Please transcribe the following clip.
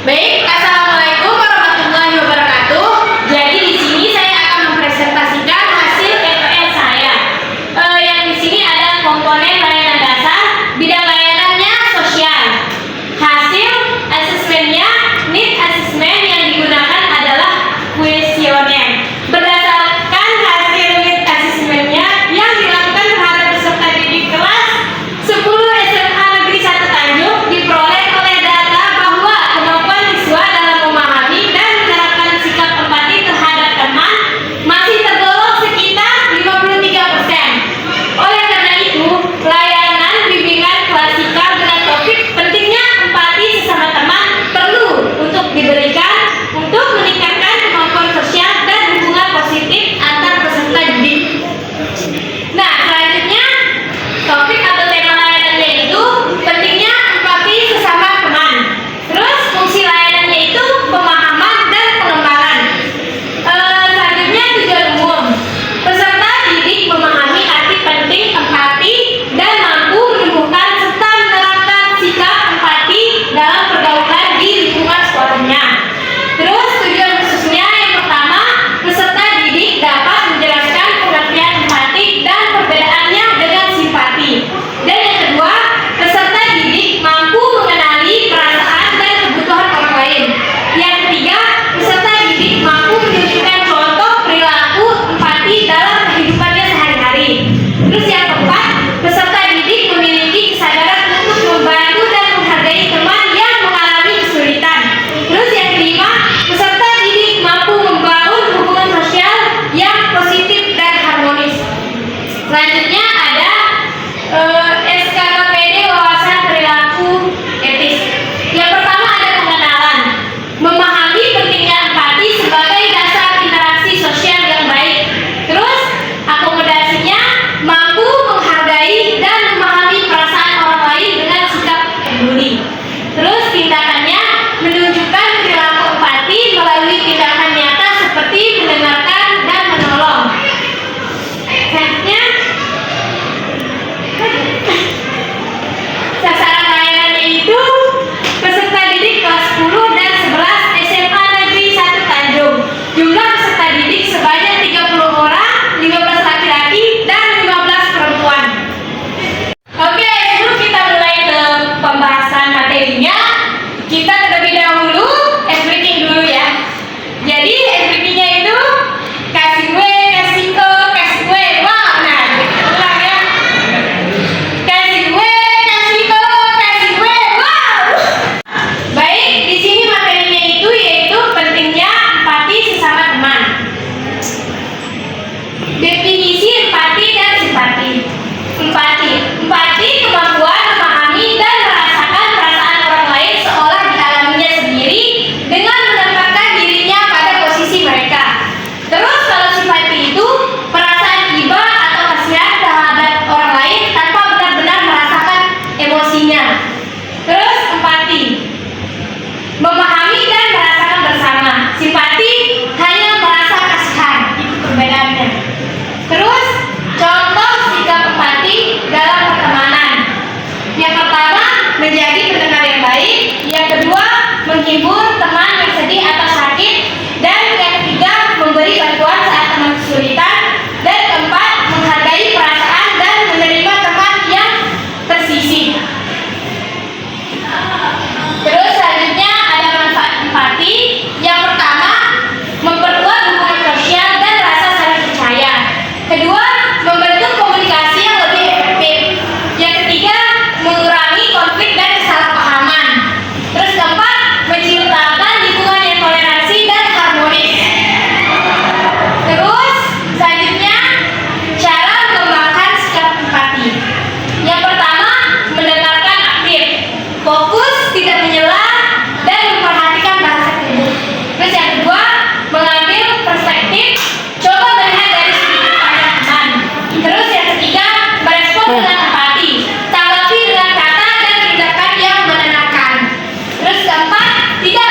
Baik, Assalamualaikum warahmatullahi wabarakatuh. Jadi di sini saya akan mempresentasikan hasil TPS saya. Yang di sini ada komponen layanan dasar, bidang layanannya sosial. Hasil asesmennya need assessment yang digunakan adalah kuesioner. Berdasarkan hasil need assessmentnya yang dilakukan terhadap peserta didik kelas 10 SMA Negeri 1 Tanjung, diperoleh oleh data bahwa kemampuan siswa dalam memahami dan menerapkan sikap empati terhadap teman masih tergolong sekitar 53%. Oleh karena itu, layanan bimbingan klasikal dengan topik pentingnya empati sesama teman perlu untuk diberikan untuk meningkatkan kemampuan sosial dan hubungan positif antar peserta didik. Nah, selanjutnya topik atau tema layanannya itu pentingnya empati sesama teman. Terus fungsi layanannya itu pemahaman dan pengembangan. Selanjutnya tujuan umum. Peserta didik memahami arti penting empati dan mampu menumbuhkan serta menerapkan sikap empati dalam pergaulan di lingkungan sekolahnya. Terus tujuan khususnya yang pertama, peserta didik dapat menjelaskan pengertian empati dan perbedaannya dengan simpati. Dan yang kedua, peserta didik mampu mengenali perasaan dan kebutuhan orang lain. Yang ketiga, peserta didik mampu menunjukkan contoh perilaku empati dalam kehidupannya sehari-hari. Terus yang keempat, peserta didik memiliki kesadaran untuk membantu dan menghargai teman yang mengalami kesulitan. Terus yang kelima, peserta didik mampu membangun hubungan sosial yang positif dan harmonis. Selanjutnya ada SKKPD wawasan perilaku etis. Yang pertama ada pengenalan, memahami pentingnya empati sebagai dasar interaksi sosial yang baik. Terus akomodasinya mampu menghargai dan memahami perasaan orang lain dengan sikap peduli. Terus tindakannya menunjukkan perilaku empati melalui tindakan nyata seperti mendengarkan dan menolong. Selanjutnya sasaran layanannya itu peserta didik kelas 10 dan 11 SMA Negeri 1 Tanjung. Jumlah peserta didik sebanyak 30 orang, 15 laki-laki dan 15 perempuan. Oke, sebelum kita mulai ke pembahasan materinya, kita terlebih dahulu explaining dulu ya. Jadi explainingnya itu kasih W, kasih ke, kasih W, wow. Nah, ulang ya. Kasih W, kasih ke, kasih W, wow. Baik, di sini materinya itu yaitu pentingnya empati sesama teman. Definisi empati dan simpati. Empati kemampuan memahami dan merasakan perasaan orang lain seolah dialaminya sendiri dengan menempatkan dirinya pada posisi mereka. Terus kalau simpati itu perasaan iba atau kasihan terhadap orang lain tanpa benar-benar merasakan emosinya. Terus empati memahami dan merasakan bersama. Simpati hanya merasa kasihan, itu perbedaannya. Terus contoh sikap empati dalam pertemanan. Yang pertama, menjadi pendengar yang baik. Yang kedua, menghibur teman yang sedih atau sakit. Dan yang ketiga, memberi bantuan saat teman kesulitan. Dan keempat, menghargai perasaan dan menerima teman yang tersisih. Terus selanjutnya ada manfaat empati. Yang pertama, memperkuat hubungan sosial dan rasa saling percaya. Kedua, membentuk komunikasi yang lebih efektif. Yang ketiga, mengurangi konflik dan kesalahpahaman. Terus keempat, menciptakan lingkungan yang toleransi dan harmonis. Terus selanjutnya, cara mengembangkan sikap empati. Yang pertama, mendengarkan aktif, fokus, tidak menyela, dan memperhatikan bahasa tubuh. Terus yang kedua, mengambil perspektif, coba melihat dari sudut pandang teman. Terus yang ketiga, merespon dengan empati, tanggapi dengan kata dan tindakan yang menenangkan. Terus keempat, tidak